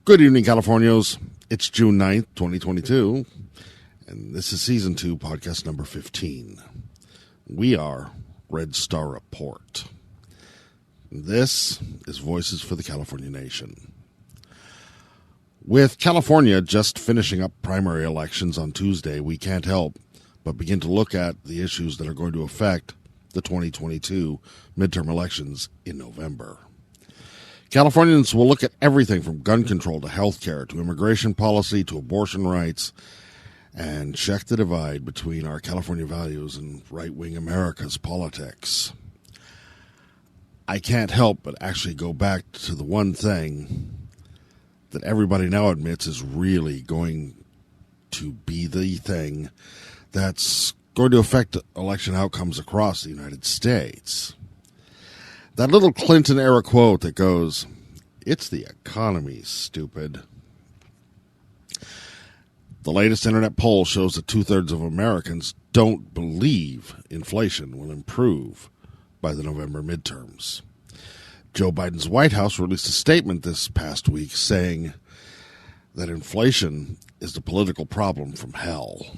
Good evening, Californios. It's June 9th, 2022, and this is Season 2, Podcast number 15. We are Red Star Report. This is Voices for the California Nation. With California just finishing up primary elections on Tuesday, we can't help but begin to look at the issues that are going to affect the 2022 midterm elections in November. Californians will look at everything from gun control to health care to immigration policy to abortion rights and check the divide between our California values and right-wing America's politics. I can't help but actually go back to the one thing that everybody now admits is really going to be the thing that's going to affect election outcomes across the United States. That little Clinton-era quote that goes, "It's the economy, stupid." The latest internet poll shows that 2/3 of Americans don't believe inflation will improve by the November midterms. Joe Biden's White House released a statement this past week saying that inflation is the political problem from hell,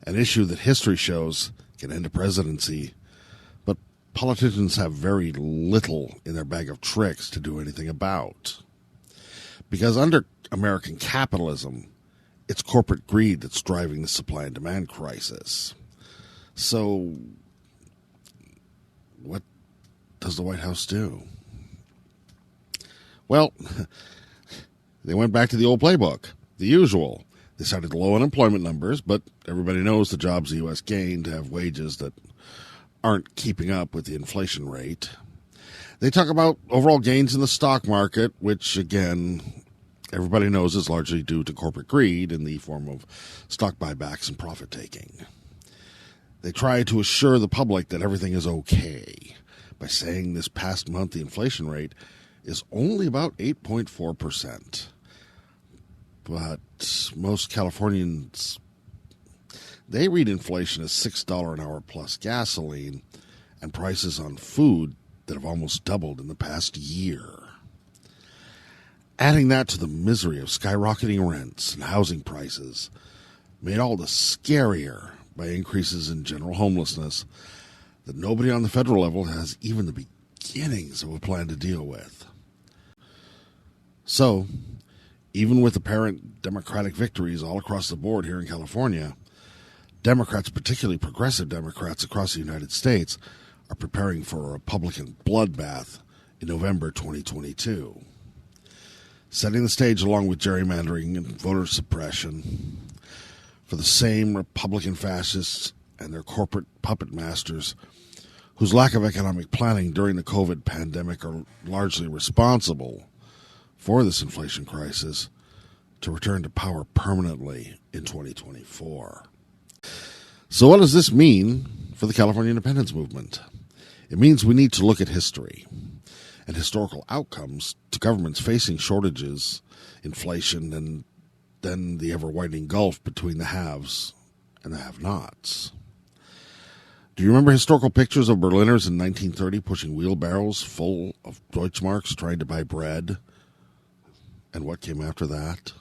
an issue that history shows can end a presidency, but politicians have very little in their bag of tricks to do anything about. Because under American capitalism, it's corporate greed that's driving the supply and demand crisis. So, what does the White House do? Well, they went back to the old playbook, the usual. They cited low unemployment numbers, but everybody knows the jobs the U.S. gained have wages that aren't keeping up with the inflation rate. They talk about overall gains in the stock market, which, again, everybody knows is largely due to corporate greed in the form of stock buybacks and profit-taking. They try to assure the public that everything is okay by saying this past month the inflation rate is only about 8.4%. But most Californians, they read inflation as $6 an hour plus gasoline and prices on food that have almost doubled in the past year. Adding that to the misery of skyrocketing rents and housing prices made all the scarier by increases in general homelessness that nobody on the federal level has even the beginnings of a plan to deal with. So, even with apparent Democratic victories all across the board here in California, Democrats, particularly progressive Democrats across the United States, are preparing for a Republican bloodbath in November 2022. Setting the stage along with gerrymandering and voter suppression for the same Republican fascists and their corporate puppet masters whose lack of economic planning during the COVID pandemic are largely responsible for this inflation crisis to return to power permanently in 2024. So what does this mean for the California independence movement? It means we need to look at history and historical outcomes to governments facing shortages, inflation, and then the ever-widening gulf between the haves and the have-nots. Do you remember historical pictures of Berliners in 1930 pushing wheelbarrows full of Deutschmarks trying to buy bread? And what came after that?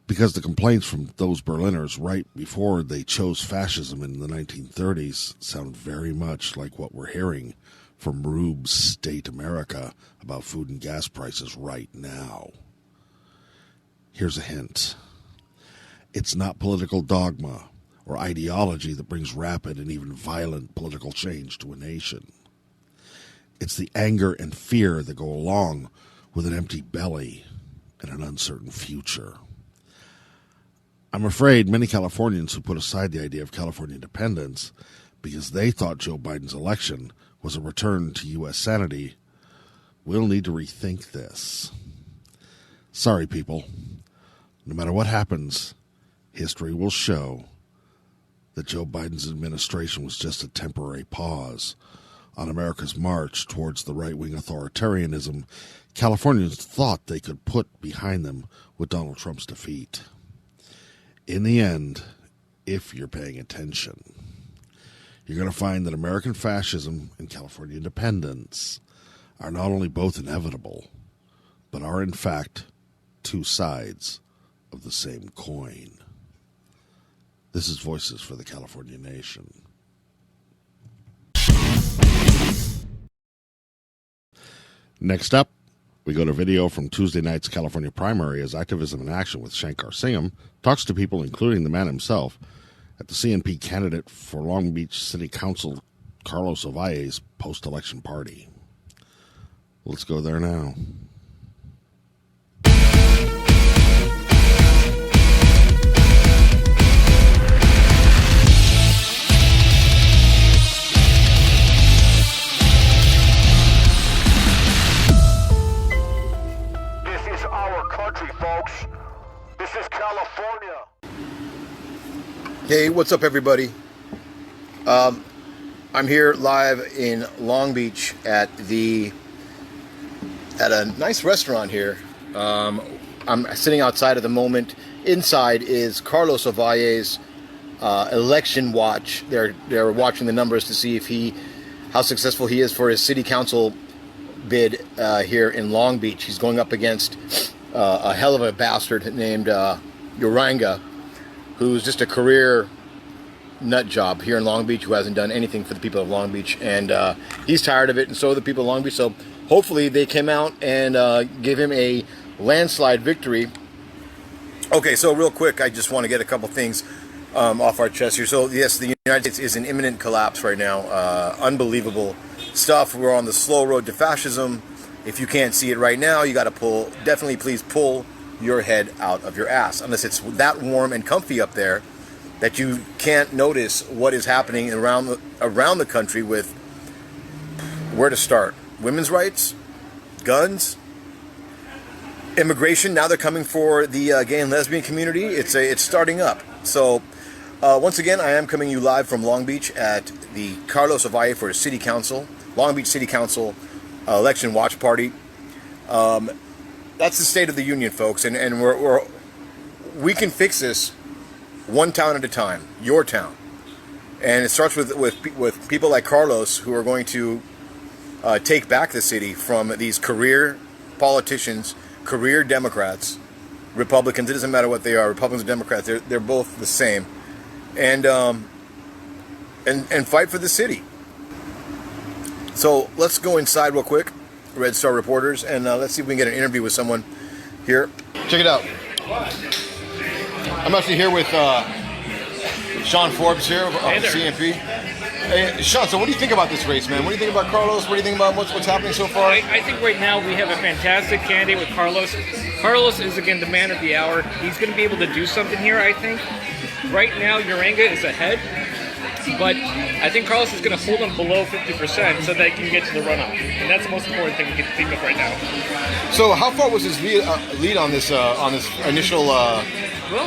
Because the complaints from those Berliners right before they chose fascism in the 1930s sound very much like what we're hearing from Rube's State America about food and gas prices right now. Here's a hint. It's not political dogma or ideology that brings rapid and even violent political change to a nation. It's the anger and fear that go along with an empty belly and an uncertain future. I'm afraid many Californians who put aside the idea of California independence because they thought Joe Biden's election was a return to U.S. sanity will need to rethink this. Sorry, people. No matter what happens, history will show that Joe Biden's administration was just a temporary pause on America's march towards the right-wing authoritarianism Californians thought they could put behind them with Donald Trump's defeat. In the end, if you're paying attention, you're going to find that American fascism and California independence are not only both inevitable, but are in fact two sides of the same coin. This is Voices for the California Nation. Next up, we go to video from Tuesday night's California primary as Activism in Action with Shankar Singam talks to people, including the man himself, at the CNP candidate for Long Beach City Council, Carlos Ovalle's post-election party. Let's go there now. Folks, this is California. Hey, what's up, everybody? I'm here live in Long Beach at a nice restaurant here. I'm sitting outside at the moment. Inside is Carlos Ovalle's election watch. They're watching the numbers to see how successful he is for his city council bid here in Long Beach. He's going up against a hell of a bastard named Uranga, who's just a career nut job here in Long Beach, who hasn't done anything for the people of Long Beach, and he's tired of it, and so are the people of Long Beach. So hopefully they came out and gave him a landslide victory. Okay, so real quick, I just want to get a couple things off our chest here. So yes, the United States is in imminent collapse right now. Unbelievable stuff. We're on the slow road to fascism. If you can't see it right now, you got to definitely please pull your head out of your ass. Unless it's that warm and comfy up there that you can't notice what is happening around the country with where to start. Women's rights, guns, immigration. Now they're coming for the gay and lesbian community. It's starting up. So once again, I am coming to you live from Long Beach at the Carlos Ovalle for City Council, Long Beach City Council election watch party. That's the state of the union, folks, and we can fix this one town at a time, your town, and it starts with people like Carlos, who are going to take back the city from these career politicians, career Democrats, Republicans. It doesn't matter what they are, Republicans or Democrats. They're both the same, and fight for the city. So let's go inside real quick, Red Star Reporters, and let's see if we can get an interview with someone here. Check it out. I'm actually here with Sean Forbes here of CNP. Hey, Sean, so what do you think about this race, man? What do you think about Carlos? What do you think about what's happening so far? I think right now we have a fantastic candidate with Carlos. Carlos is, again, the man of the hour. He's going to be able to do something here, I think. Right now, Uranga is ahead. But I think Carlos is going to hold him below 50% so that he can get to the runoff. And that's the most important thing we can think of right now. So how far was his lead on this initial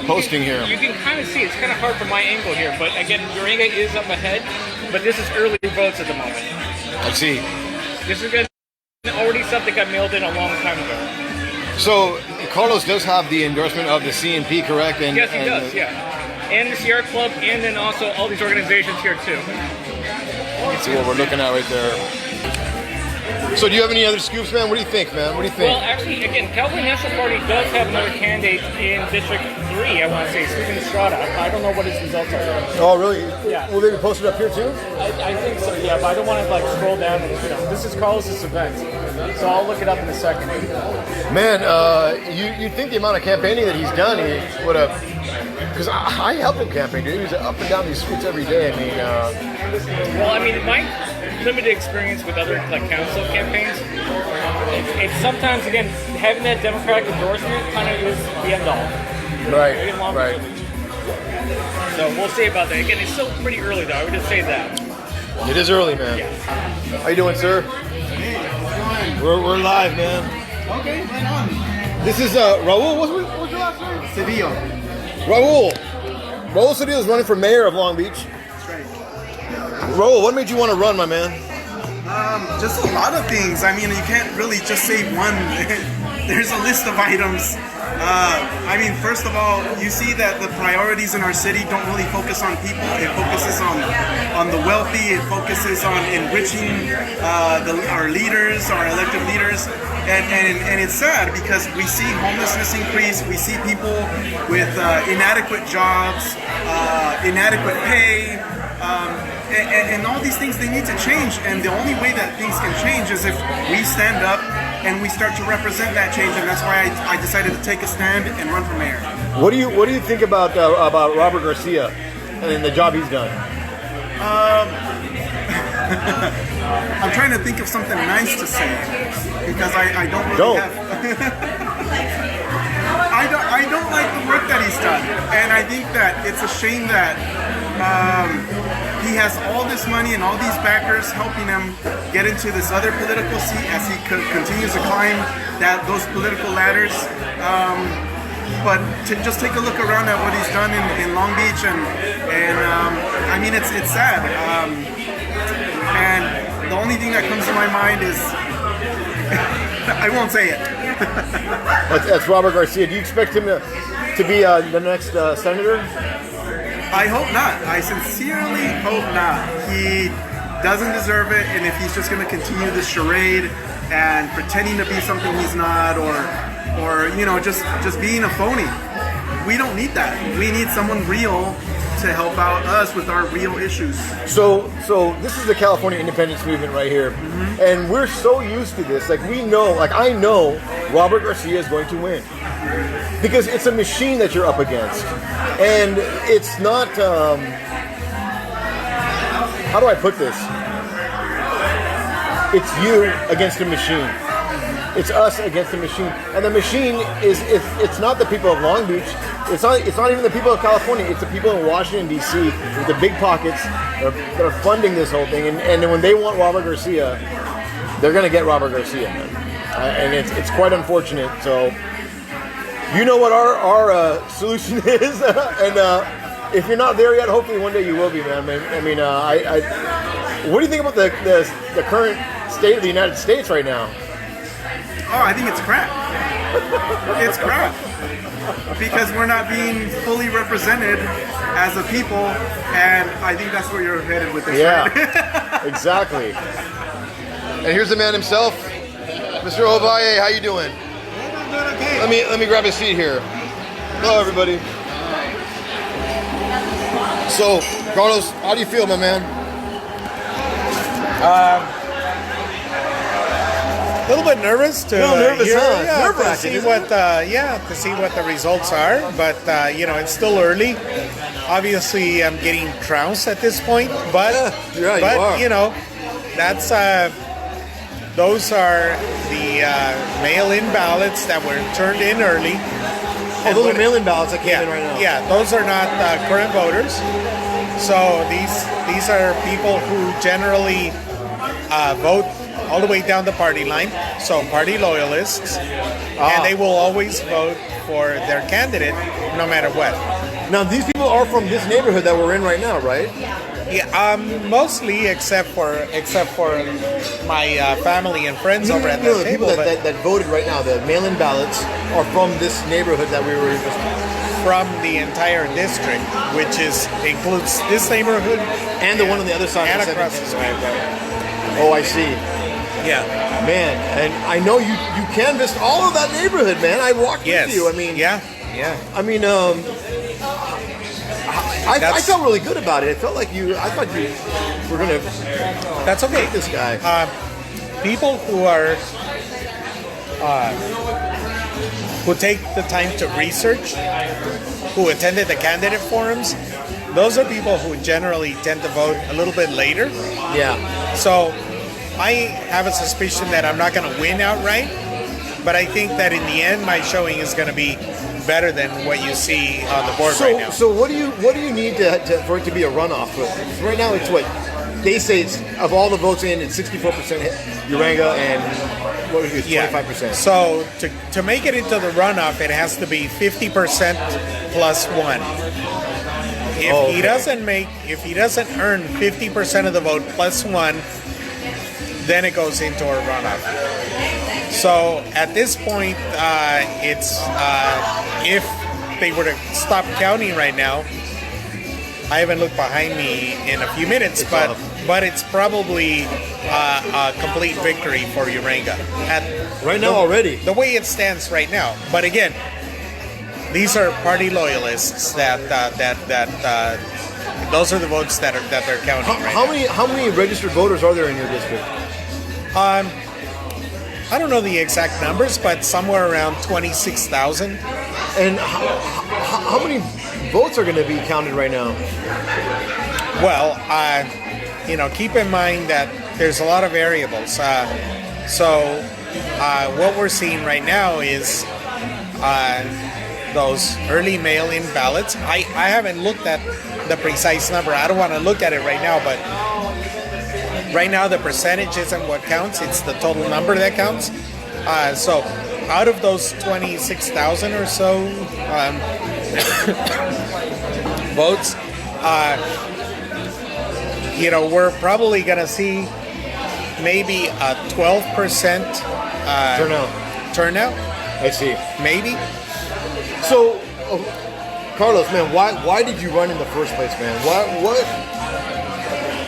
posting here? You can kind of see it's kind of hard from my angle here. But again, Uranga is up ahead. But this is early votes at the moment. I see. This is already something got mailed in a long time ago. So Carlos does have the endorsement of the CNP, correct? Yes, he does, yeah. And the Sierra Club, and then also all these organizations here too. Let's see what we're looking at right there. So do you have any other scoops, man? What do you think, man? What do you think? Well, actually, again, California National Party does have another candidate in District 3, I want to say, Stephen Estrada. I don't know what his results are. Oh, really? Yeah. Will they be posted up here too? I think so, yeah, but I don't want to scroll down and, this is Carlos's event. So I'll look it up in a second. Man, you'd think the amount of campaigning that he's done, he would have... Because I helped him campaign, dude. He was up and down these streets every day. Well, my limited experience with other council campaigns, it's sometimes, again, having that Democratic endorsement kind of is the end all. Right. So we'll see about that. Again, it's still pretty early, though. I would just say that. It is early, man. Yeah. How you doing, sir? We're live, man. Okay, right on. This is Raul. What's your last name? Cedillo. Raul. Raul Cedillo is running for mayor of Long Beach. That's right. Raul, what made you want to run, my man? Just a lot of things. I mean, you can't really just say one. There's a list of items. I mean, first of all, you see that the priorities in our city don't really focus on people. It focuses on the wealthy. It focuses on enriching our leaders, our elected leaders. And it's sad because we see homelessness increase. We see people with inadequate jobs, inadequate pay. And all these things, they need to change, and the only way that things can change is if we stand up and we start to represent that change, and that's why I decided to take a stand and run for mayor. What do you think about Robert Garcia and the job he's done? I'm trying to think of something nice to say because I don't really have. I don't like the work that he's done, and I think that it's a shame that he has all this money and all these backers helping him get into this other political seat as he continues to climb those political ladders. But to just take a look around at what he's done in Long Beach, and I mean it's sad. And the only thing that comes to my mind is I won't say it. That's Robert Garcia. Do you expect him to be the next senator? I hope not. I sincerely hope not. He doesn't deserve it, and if he's just going to continue this charade and pretending to be something he's not, or you know, just being a phony, we don't need that. We need someone real to help out us with our real issues. So this is the California independence movement right here, and we're so used to this. Like I know Robert Garcia is going to win because it's a machine that you're up against, and it's not. How do I put this? It's you against a machine. It's us against the machine, and the machine it's not the people of Long Beach. It's not even the people of California. It's the people in Washington D.C. with the big pockets that are funding this whole thing. And when they want Robert Garcia, they're gonna get Robert Garcia, man. And it's quite unfortunate. So you know what our solution is, and if you're not there yet, hopefully one day you will be, man. I mean, what do you think about the current state of the United States right now? Oh, I think it's crap. It's crap. Because we're not being fully represented as a people, and I think that's where you're headed with this. Yeah, right? Exactly. And here's the man himself, Mr. Ovalle. How you doing? I'm doing okay. Let me grab a seat here. Hello, everybody. So, Carlos, how do you feel, my man? A little bit nervous to see what the results are, but it's still early. Obviously, I'm getting trounced at this point, but that's those are the mail-in ballots that were turned in early. Oh, those are mail-in ballots that came in right now. Yeah, those are not current voters. So these are people who generally vote all the way down the party line, so party loyalists, and they will always vote for their candidate no matter what. Now, these people are from this neighborhood that we're in right now, right? Yeah, mostly except for my family and friends over at the the table. people that voted right now, the mail-in ballots, are from this neighborhood that we were just... From the entire district, which includes this neighborhood and the one on the other side and of the across the street. Oh, I see. Yeah. Man, and I know you canvassed all of that neighborhood, man. I walked with you. I mean, yeah. I mean, I felt really good about it. It felt like I thought you were gonna. That's okay. Take this guy. People who are who take the time to research, who attended the candidate forums, those are people who generally tend to vote a little bit later. Yeah. So I have a suspicion that I'm not going to win outright, but I think that in the end, my showing is going to be better than what you see on the board right now. So what do you need for it to be a runoff? Right now, it's what they say. It's, of all the votes in, it's 64% Uranga and what was it? 25%. So to make it into the runoff, it has to be 50% plus one. If he doesn't earn 50% of the vote plus one, then it goes into a runoff. So at this point, it's if they were to stop counting right now, I haven't looked behind me in a few minutes, but it's probably a complete victory for Uranga. Right now already. The way it stands right now. But again, these are party loyalists that those are the votes that they're counting How many registered voters are there in your district? I don't know the exact numbers, but somewhere around 26,000. And how many votes are going to be counted right now? Well, keep in mind that there's a lot of variables. So what we're seeing right now is those early mail-in ballots. I haven't looked at the precise number. I don't want to look at it right now, but right now the percentage isn't what counts. It's the total number that counts. So out of those 26,000 or so votes, we're probably going to see maybe a 12% turnout. I see. Maybe. So, Carlos, man, why did you run in the first place, man? What?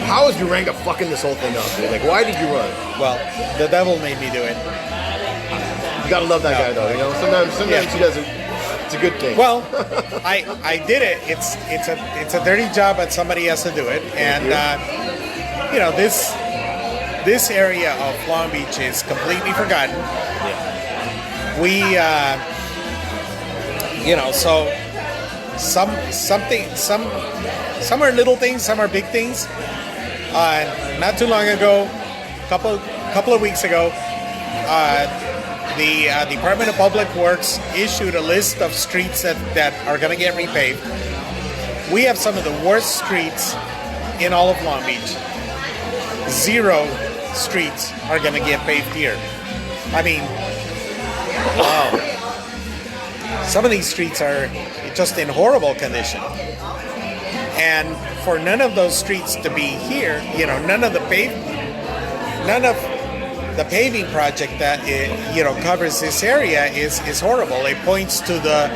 How is Uranga fucking this whole thing up, dude? Like, why did you run? Well, the devil made me do it. You gotta love that guy, though. You know, sometimes he doesn't. It's a good thing. Well, I did it. It's a dirty job, but somebody has to do it. And this area of Long Beach is completely forgotten. Yeah. We so some are little things, some are big things. Not too long ago, couple of weeks ago, the Department of Public Works issued a list of streets that are going to get repaved. We have some of the worst streets in all of Long Beach. 0 streets are going to get paved here. I mean, wow. Some of these streets are just in horrible condition. And for none of those streets to be here, none of the paving project that covers this area is horrible. It points to the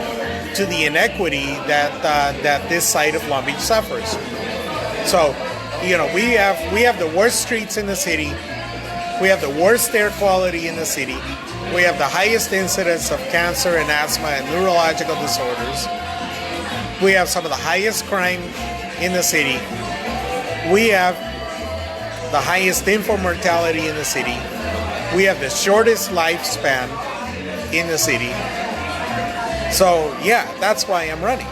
inequity that this side of Long Beach suffers. So, we have the worst streets in the city. We have the worst air quality in the city. We have the highest incidence of cancer and asthma and neurological disorders. We have some of the highest crime in the city. We have the highest infant mortality in the city. We have the shortest lifespan in the city. So, yeah, that's why I'm running.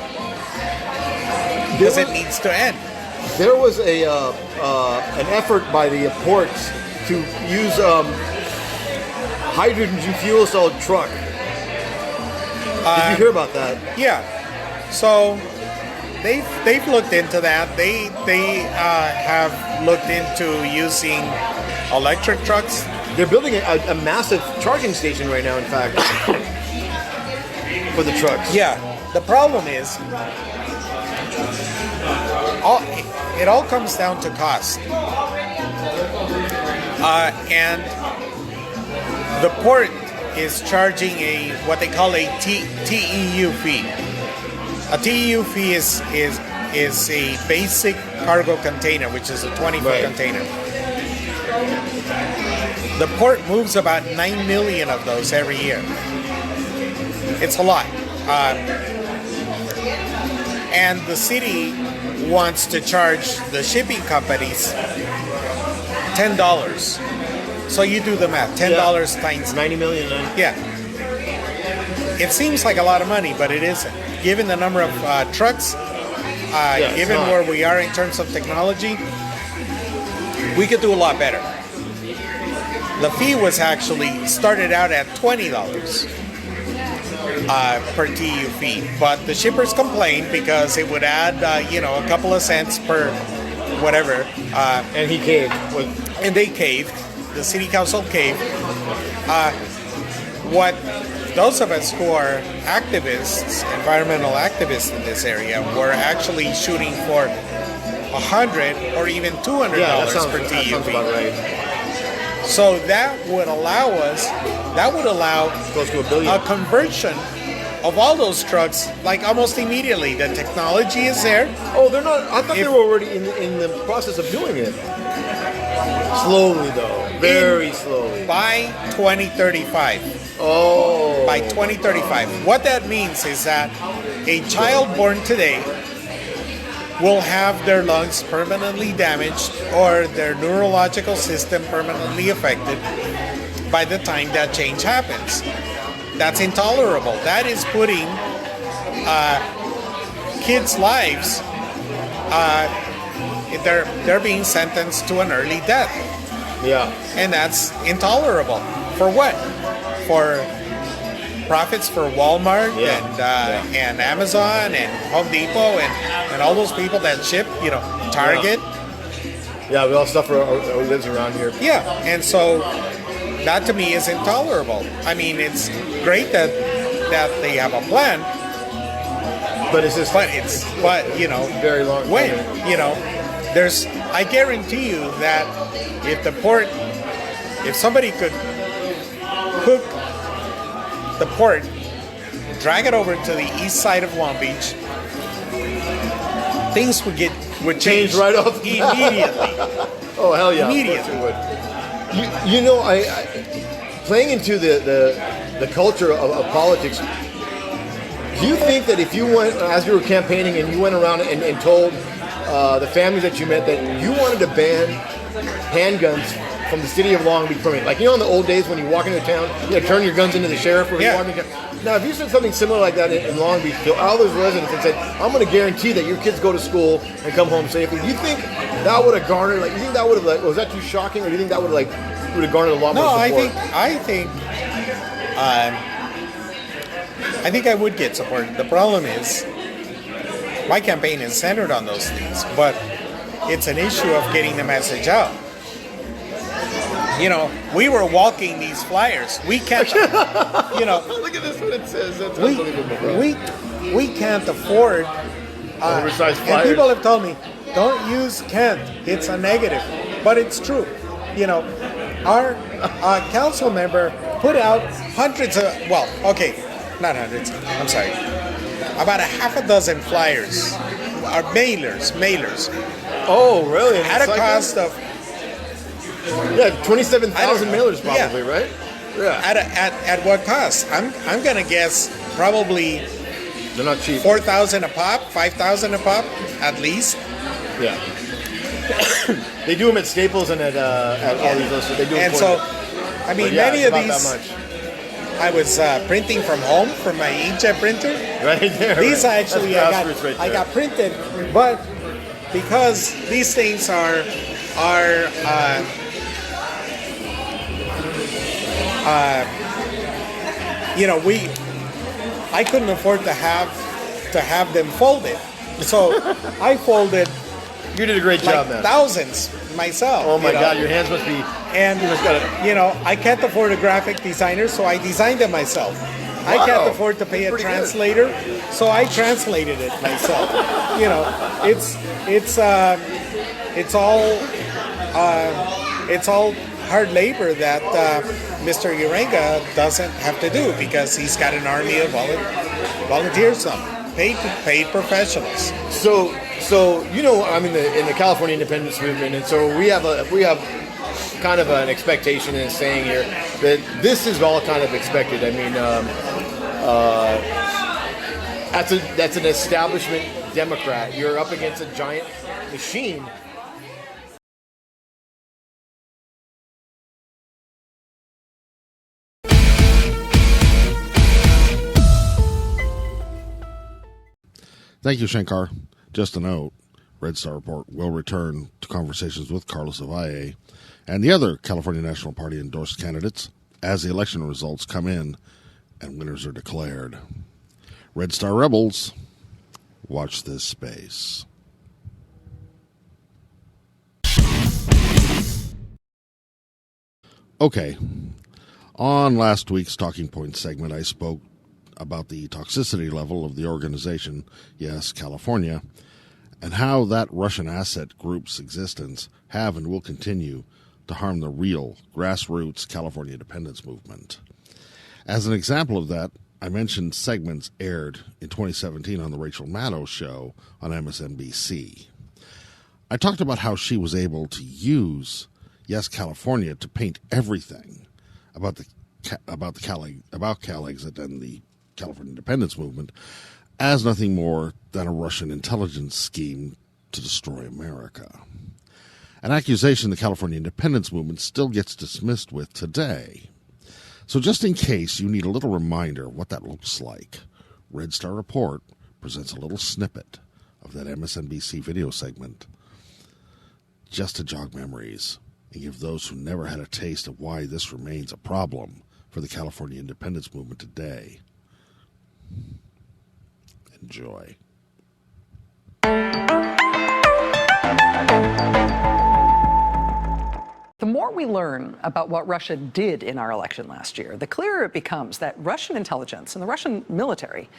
Because it needs to end. There was an effort by the ports to use hydrogen fuel cell truck. Did you hear about that? Yeah. So they've looked into that. They have looked into using electric trucks. They're building a massive charging station right now, in fact, for the trucks. Yeah. The problem is, it all comes down to cost. And the port is charging what they call a TEU fee. A TEU fee is a basic cargo container, which is a 20-foot container. The port moves about 9 million of those every year. It's a lot. And the city wants to charge the shipping companies $10. So you do the math. $10 times 90 million. Yeah. It seems like a lot of money, but it isn't. Given the number of trucks, given where we are in terms of technology, we could do a lot better. The fee was actually started out at $20 per TEU fee, but the shippers complained because it would add, a couple of cents per whatever. And he caved. And they caved. The city council caved. What those of us who are activists, environmental activists in this area, were actually shooting for $100 or even $200 per that sounds TUV. about right. So that would allow Close to $1 billion. a conversion of all those trucks, like almost immediately. The technology is there. Oh, they're not. I thought they If- were already in the process of doing it. Slowly, though. Very slowly. By 2035. Oh. By 2035. What that means is that a child born today will have their lungs permanently damaged or their neurological system permanently affected by the time that change happens. That's intolerable. That is putting kids' lives, they're being sentenced to an early death. Yeah. And that's intolerable. For what? For profits for Walmart and Amazon and Home Depot and all those people that ship, Target. Yeah, we all stuff our lives around here. Yeah, and so that to me is intolerable. I mean, it's great that they have a plan, But it's just very long when time. I guarantee you that if somebody could hook the port, drag it over to the east side of Long Beach, things would change right off immediately. Oh, hell yeah. Immediately. Of course it would. I playing into the culture of politics, do you think that if you went, as you were campaigning and you went around and told the families that you met that you wanted to ban handguns from the city of Long Beach permanently, like in the old days when you walk into town, turn your guns into the sheriff or you walk into town. Now, if you said something similar like that in Long Beach to all those residents and said, I'm going to guarantee that your kids go to school and come home safely, do you think that would have garnered, you think that would have, was that too shocking, or do you think that would have garnered a lot more support? I think I would get support. The problem is, my campaign is centered on those things, but it's an issue of getting the message out. We were walking these flyers. We can't, Look at this, what it says. That's unbelievable, bro. we can't afford. Oversized and flyers. people have told me, don't use can't. It's a negative, but it's true. Our council member put out hundreds of, not hundreds. I'm sorry, about a half a dozen flyers, or mailers. Oh, really? At a cost of 27,000 mailers probably, right? Yeah. At what cost? I'm gonna guess probably They're not cheap. 4,000 a pop, 5,000 a pop, at least. Yeah. They do them at Staples and at all these other. They do them. And so, many of these, that much. I was printing from home from my inkjet printer. Right there. These right. actually That's I got printed, but because these things are I couldn't afford to have them folded, so I folded. You did a great job, man. Thousands myself. Oh my God, your hands must be. And you must got it. I can't afford a graphic designer, so I designed it myself. I can't afford to pay a translator, so I translated it myself. It's all hard labor that Mr. Urenga doesn't have to do because he's got an army of volunteers, paid professionals. So I'm in the California independence movement, and so we have kind of an expectation and saying here that this is all kind of expected. I mean, that's an establishment Democrat. You're up against a giant machine. Thank you, Shankar. Just a note, Red Star Report will return to conversations with Carlos Ovalle and the other California National Party endorsed candidates as the election results come in and winners are declared. Red Star Rebels, watch this space. Okay, On last week's Talking Point segment, I spoke about the toxicity level of the organization, YesCaliornia, and how that Russian asset group's existence have and will continue to harm the real grassroots California independence movement. As an example of that, I mentioned segments aired in 2017 on the Rachel Maddow show on MSNBC. I talked about how she was able to use YesCaliornia to paint everything about Cal exit and the California independence movement as nothing more than a Russian intelligence scheme to destroy America. An accusation the California independence movement still gets dismissed with today. So just in case you need a little reminder of what that looks like, Red Star Report presents a little snippet of that MSNBC video segment just to jog memories and give those who never had a taste of why this remains a problem for the California independence movement today. Enjoy. The more we learn about what Russia did in our election last year, the clearer it becomes that Russian intelligence and the Russian military,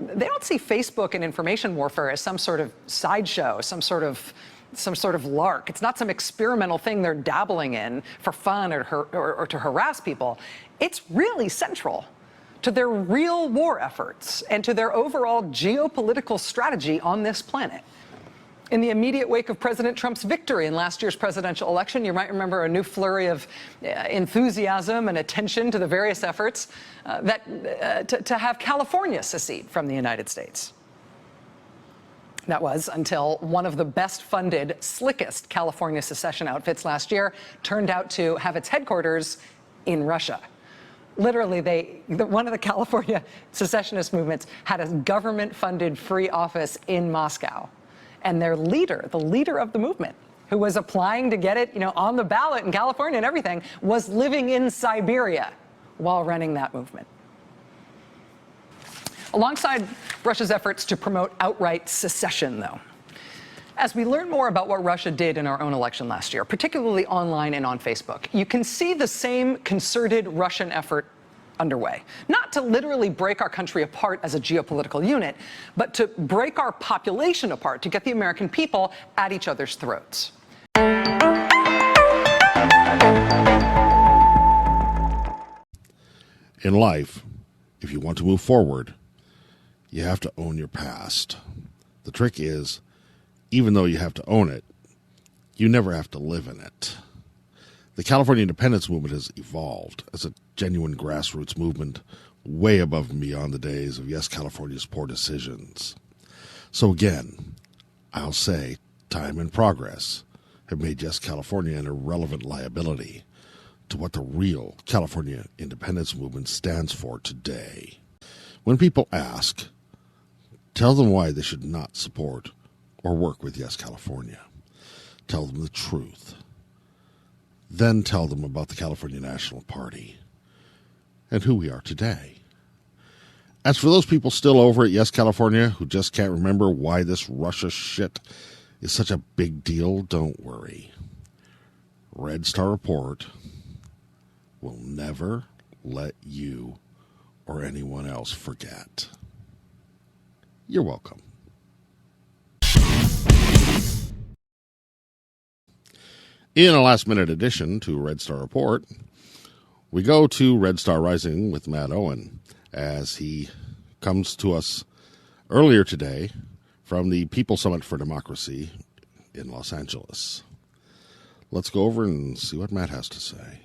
they don't see Facebook and information warfare as some sort of sideshow, some sort of lark. It's not some experimental thing they're dabbling in for fun or to harass people. It's really central to their real war efforts and to their overall geopolitical strategy on this planet. In the immediate wake of President Trump's victory in last year's presidential election, you might remember a new flurry of enthusiasm and attention to the various efforts to have California secede from the United States. That was until one of the best funded, slickest California secession outfits last year turned out to have its headquarters in Russia. Literally, one of the California secessionist movements had a government-funded free office in Moscow. And their leader, the leader of the movement, who was applying to get it, on the ballot in California and everything, was living in Siberia while running that movement. Alongside Russia's efforts to promote outright secession, though, as we learn more about what Russia did in our own election last year, particularly online and on Facebook, you can see the same concerted Russian effort underway. Not to literally break our country apart as a geopolitical unit, but to break our population apart, to get the American people at each other's throats. In life, if you want to move forward, you have to own your past. The trick is, even though you have to own it, you never have to live in it. The California independence movement has evolved as a genuine grassroots movement way above and beyond the days of YesCaliornia's poor decisions. So again, I'll say time and progress have made YesCaliornia an irrelevant liability to what the real California independence movement stands for today. When people ask, tell them why they should not support or work with YesCaliornia. Tell them the truth. Then tell them about the California National Party and who we are today. As for those people still over at YesCaliornia who just can't remember why this Russia shit is such a big deal, don't worry. Red Star Report will never let you or anyone else forget. You're welcome. In a last-minute addition to Red Star Report, we go to Red Star Rising with Matt Owen as he comes to us earlier today from the People Summit for Democracy in Los Angeles. Let's go over and see what Matt has to say.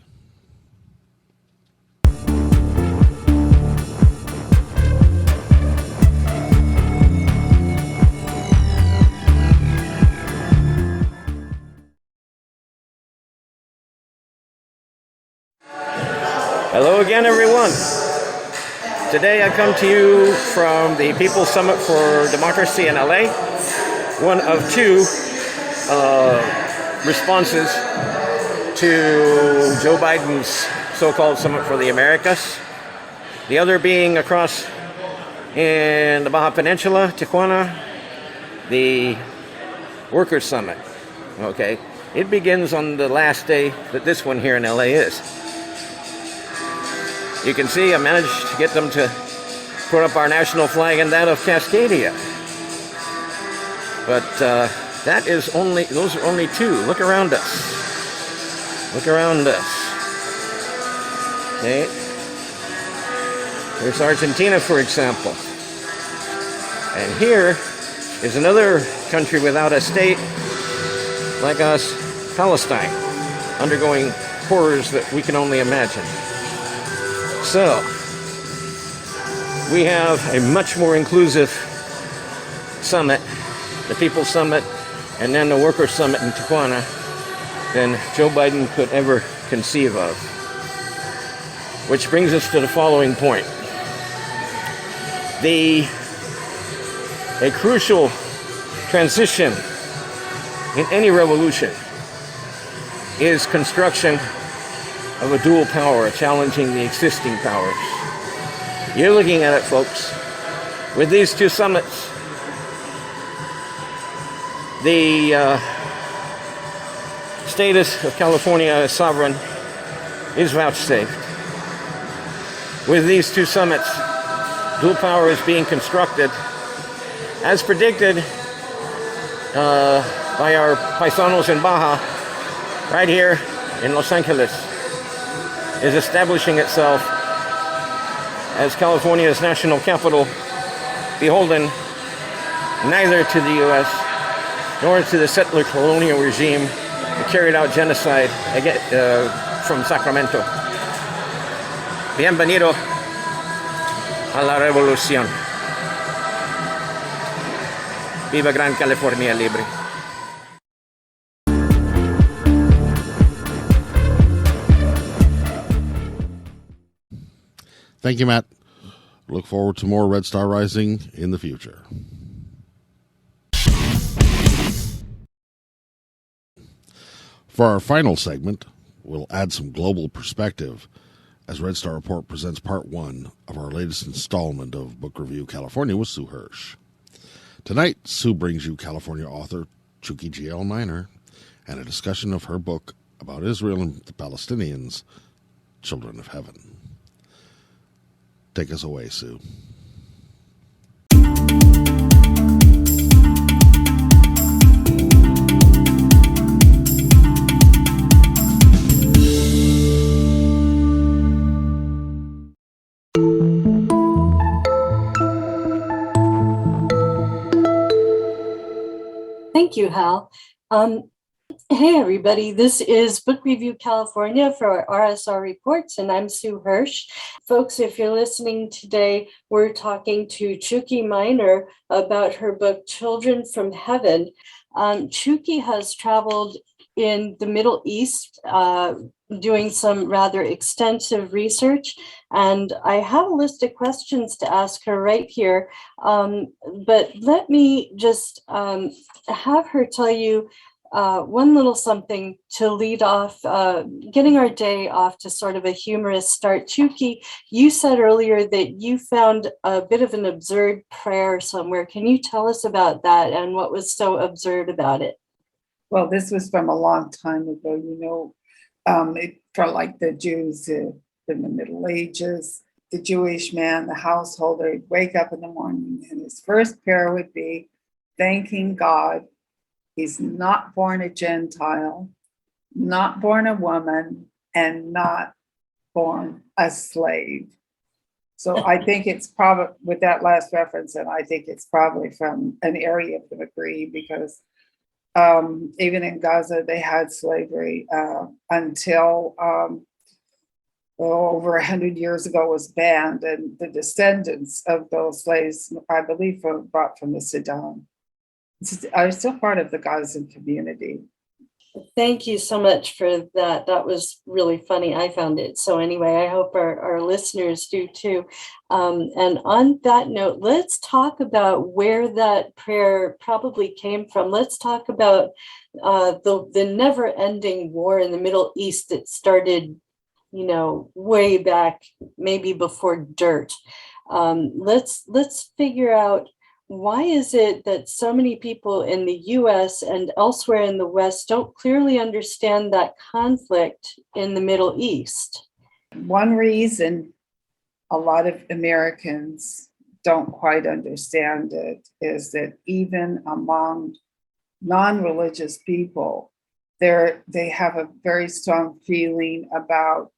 Hello again, everyone. Today I come to you from the People's Summit for Democracy in LA. One of two responses to Joe Biden's so-called Summit for the Americas. The other being across in the Baja Peninsula, Tijuana, the Workers' Summit. Okay, it begins on the last day that this one here in LA is. You can see I managed to get them to put up our national flag and that of Cascadia. But those are only two. Look around us. Look around us. Okay. There's Argentina, for example. And here is another country without a state like us, Palestine, undergoing horrors that we can only imagine. So, we have a much more inclusive summit, the People's Summit, and then the Workers' Summit in Tijuana than Joe Biden could ever conceive of. Which brings us to the following point. A crucial transition in any revolution is construction of a dual power, challenging the existing powers. You're looking at it, folks. With these two summits, the status of California as sovereign is vouchsafed. With these two summits, dual power is being constructed, as predicted by our paisanos in Baja, right here in Los Angeles, is establishing itself as California's national capital, beholden neither to the U.S. nor to the settler colonial regime that carried out genocide from Sacramento. Bienvenido a la revolución. Viva Gran California Libre. Thank you, Matt. Look forward to more Red Star Rising in the future. For our final segment, we'll add some global perspective as Red Star Report presents part one of our latest installment of Book Review California with Sue Hirsch. Tonight, Sue brings you California author Tchouki G.L. Minor and a discussion of her book about Israel and the Palestinians, Children of Heaven. Take us away, Sue. Thank you, Hal. Hey, everybody. This is Book Review California for RSR Reports, and I'm Sue Hirsch. Folks, if you're listening today, we're talking to Tchouki Minor about her book, Children from Heaven. Tchouki has traveled in the Middle East doing some rather extensive research, and I have a list of questions to ask her right here. But let me just have her tell you one little something to lead off, getting our day off to sort of a humorous start. Tchouki, you said earlier that you found a bit of an absurd prayer somewhere. Can you tell us about that and what was so absurd about it? Well, this was from a long time ago, it felt like the Jews in the Middle Ages, the Jewish man, the householder, he'd wake up in the morning and his first prayer would be thanking God he's not born a Gentile, not born a woman, and not born a slave. So I think it's probably, with that last reference, and I think it's probably from an area of the McGree, because even in Gaza, they had slavery until over 100 years ago was banned, and the descendants of those slaves, I believe, were brought from the Sudan. I'm still part of the Gazan community. Thank you so much for that. That was really funny. I found it. So anyway, I hope our listeners do too. And on that note, let's talk about where that prayer probably came from. Let's talk about the never-ending war in the Middle East that started, way back, maybe before dirt. Let's figure out, why is it that so many people in the US and elsewhere in the West don't clearly understand that conflict in the Middle East? One reason a lot of Americans don't quite understand it is that even among non-religious people, they have a very strong feeling about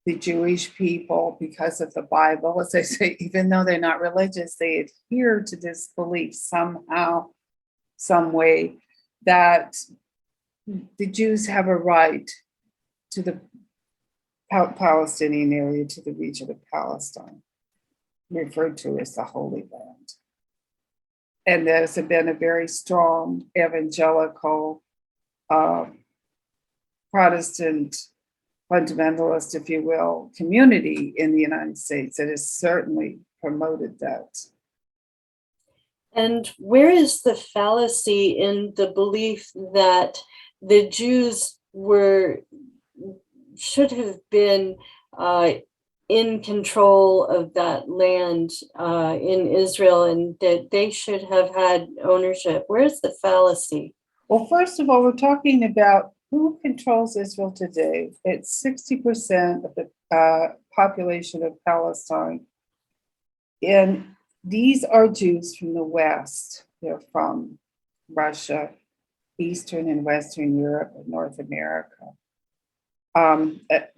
the Jewish people because of the Bible. As I say, even though they're not religious, they adhere to this belief somehow, some way, that the Jews have a right to the Palestinian area, to the region of Palestine, referred to as the Holy Land. And there's been a very strong evangelical Protestant fundamentalist, if you will, community in the United States that has certainly promoted that. And where is the fallacy in the belief that the Jews should have been in control of that land in Israel, and that they should have had ownership? Where's the fallacy? Well, first of all, we're talking about who controls Israel today. It's 60% of the population of Palestine. And these are Jews from the West. They're from Russia, Eastern and Western Europe, and North America.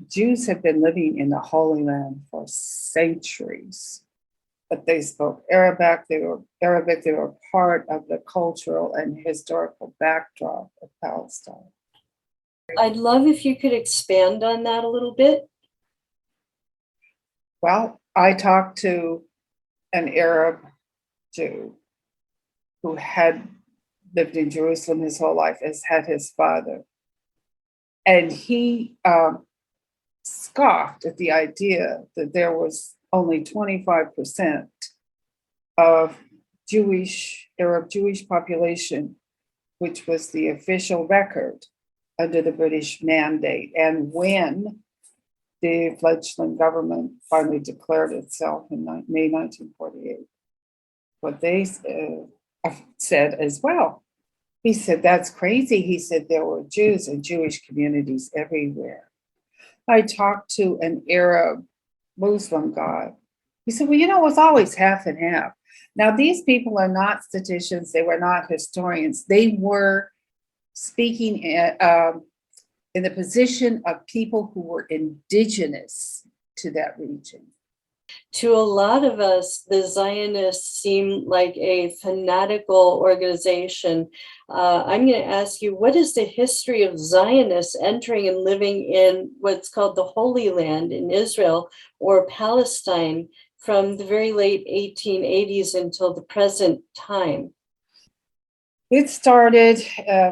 Jews have been living in the Holy Land for centuries, but they spoke Arabic. They were part of the cultural and historical backdrop of Palestine. I'd love if you could expand on that a little bit. Well, I talked to an Arab Jew who had lived in Jerusalem his whole life, as had his father. And he scoffed at the idea that there was only 25% of Arab Jewish population, which was the official record under the British mandate. And when the fledgling government finally declared itself in May 1948, what they said as well. He said, that's crazy. He said, there were Jews and Jewish communities everywhere. I talked to an Arab Muslim guy. He said, well, it was always half and half. Now, these people are not statisticians. They were not historians. They were speaking in the position of people who were indigenous to that region. To a lot of us, the Zionists seem like a fanatical organization. I'm going to ask you, what is the history of Zionists entering and living in what's called the Holy Land in Israel or Palestine from the very late 1880s until the present time? It started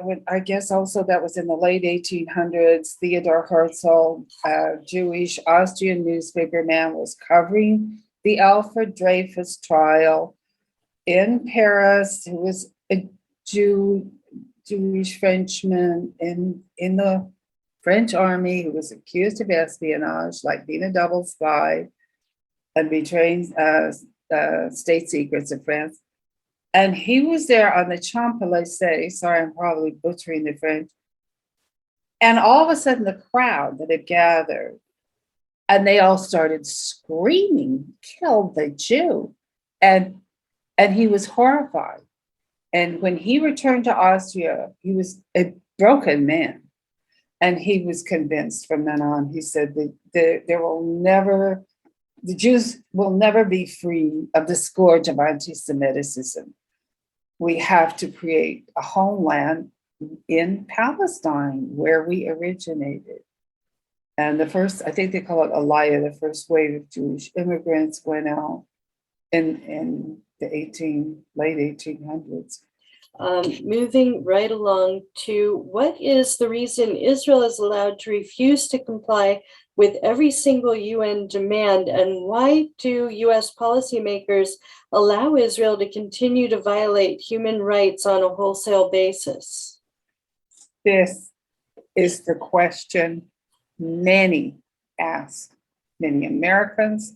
with, I guess also that was in the late 1800s. Theodor Herzl, a Jewish Austrian newspaper man, was covering the Alfred Dreyfus trial in Paris, who was a Jewish Frenchman in the French army who was accused of espionage, like being a double spy and betraying state secrets of France. And he was there on the Champs-Élysées. Sorry, I'm probably butchering the French. And all of a sudden, the crowd that had gathered, and they all started screaming, "Kill the Jew!" And he was horrified. And when he returned to Austria, he was a broken man. And he was convinced from then on. He said that the Jews will never be free of the scourge of anti-Semitism. We have to create a homeland in Palestine where we originated. And the first, I think they call it Aliyah, the first wave of Jewish immigrants went out in the late 1800s. Moving right along to what is the reason Israel is allowed to refuse to comply with every single UN demand, and why do US policymakers allow Israel to continue to violate human rights on a wholesale basis? This is the question many ask, many Americans,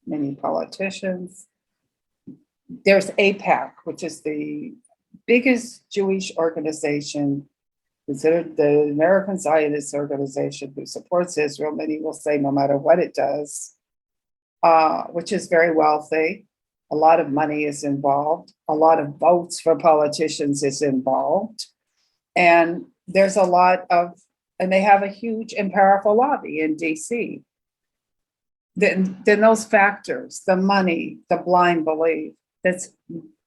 many politicians. There's AIPAC, which is the biggest Jewish organization, considered the American Zionist organization, who supports Israel. Many will say no matter what it does. which is very wealthy. A lot of money is involved. A lot of votes for politicians is involved. And there's a lot of, and they have a huge and powerful lobby in DC. Then those factors, the money, the blind belief, that's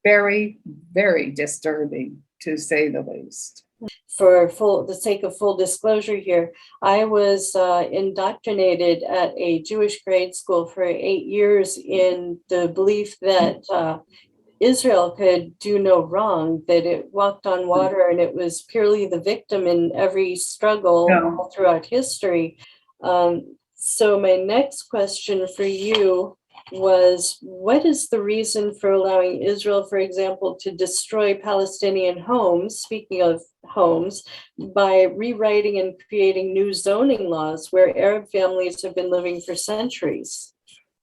very, very disturbing, to say the least. For the sake of full disclosure here, I was indoctrinated at a Jewish grade school for 8 years in the belief that Israel could do no wrong, that it walked on water and it was purely the victim in every struggle all throughout history. So my next question for you was, what is the reason for allowing Israel, for example, to destroy Palestinian homes, speaking of homes, by rewriting and creating new zoning laws where Arab families have been living for centuries?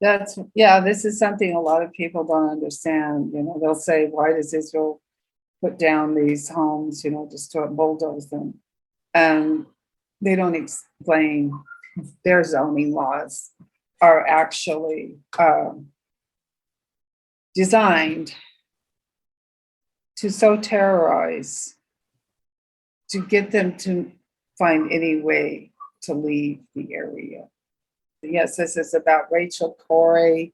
This is something a lot of people don't understand. They'll say, why does Israel put down these homes, just to bulldoze them? And they don't explain their zoning laws are actually designed to so terrorize, to get them to find any way to leave the area. Yes, this is about Rachel Corey,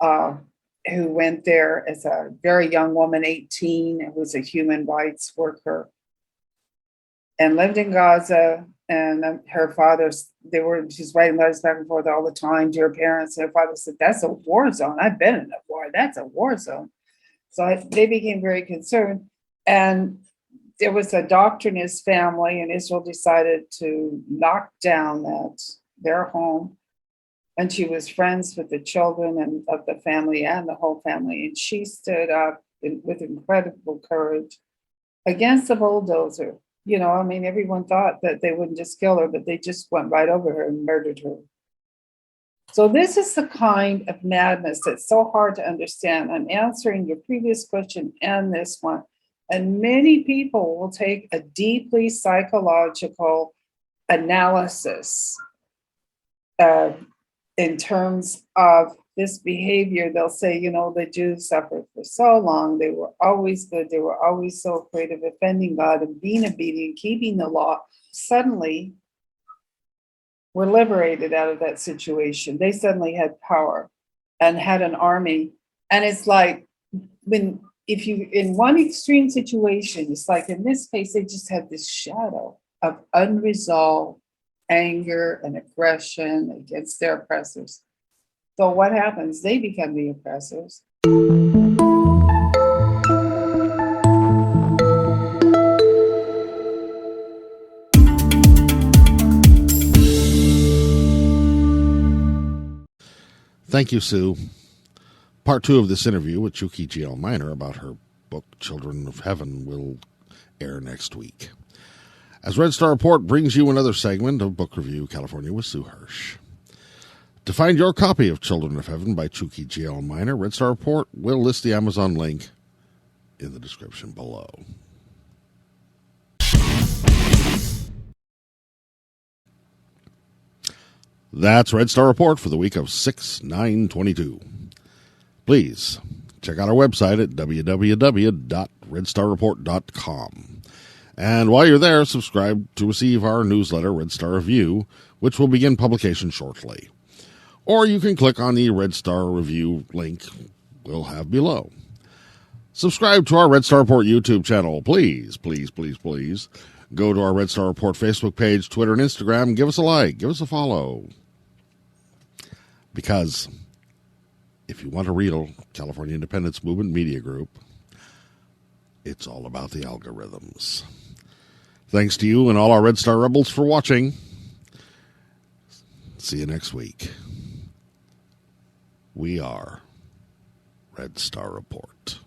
who went there as a very young woman, 18, and was a human rights worker, and lived in Gaza. And her father, she's writing letters back and forth all the time to her parents. And her father said, "That's a war zone. I've been in a war. That's a war zone." So they became very concerned. And there was a doctrinist family, and Israel decided to knock down their home. And she was friends with the children and of the family and the whole family. And she stood up with incredible courage against the bulldozer. Everyone thought that they wouldn't just kill her, but they just went right over her and murdered her. So this is the kind of madness that's so hard to understand. I'm answering your previous question and this one. And many people will take a deeply psychological analysis in terms of this behavior. They'll say, the Jews suffered for so long. They were always good. They were always so afraid of offending God and being obedient, keeping the law. Suddenly, were liberated out of that situation. They suddenly had power and had an army. And it's like, if you, in one extreme situation, it's like in this case, they just had this shadow of unresolved anger and aggression against their oppressors. So what happens? They become the oppressors. Thank you, Sue. Part 2 of this interview with Tchouki GL Minor about her book, Children of Heaven, will air next week. As Red Star Report brings you another segment of Book Review California with Sue Hirsch. To find your copy of Children of Heaven by Tchouki GL Minor, Red Star Report will list the Amazon link in the description below. That's Red Star Report for the week of 6/9/22. Please check out our website at www.redstarreport.com. And while you're there, subscribe to receive our newsletter, Red Star Review, which will begin publication shortly. Or you can click on the Red Star Review link we'll have below. Subscribe to our Red Star Report YouTube channel. Please, please, please, please. Go to our Red Star Report Facebook page, Twitter, and Instagram. Give us a like. Give us a follow. Because if you want a real California Independence Movement media group, it's all about the algorithms. Thanks to you and all our Red Star Rebels for watching. See you next week. We are Red Star Report.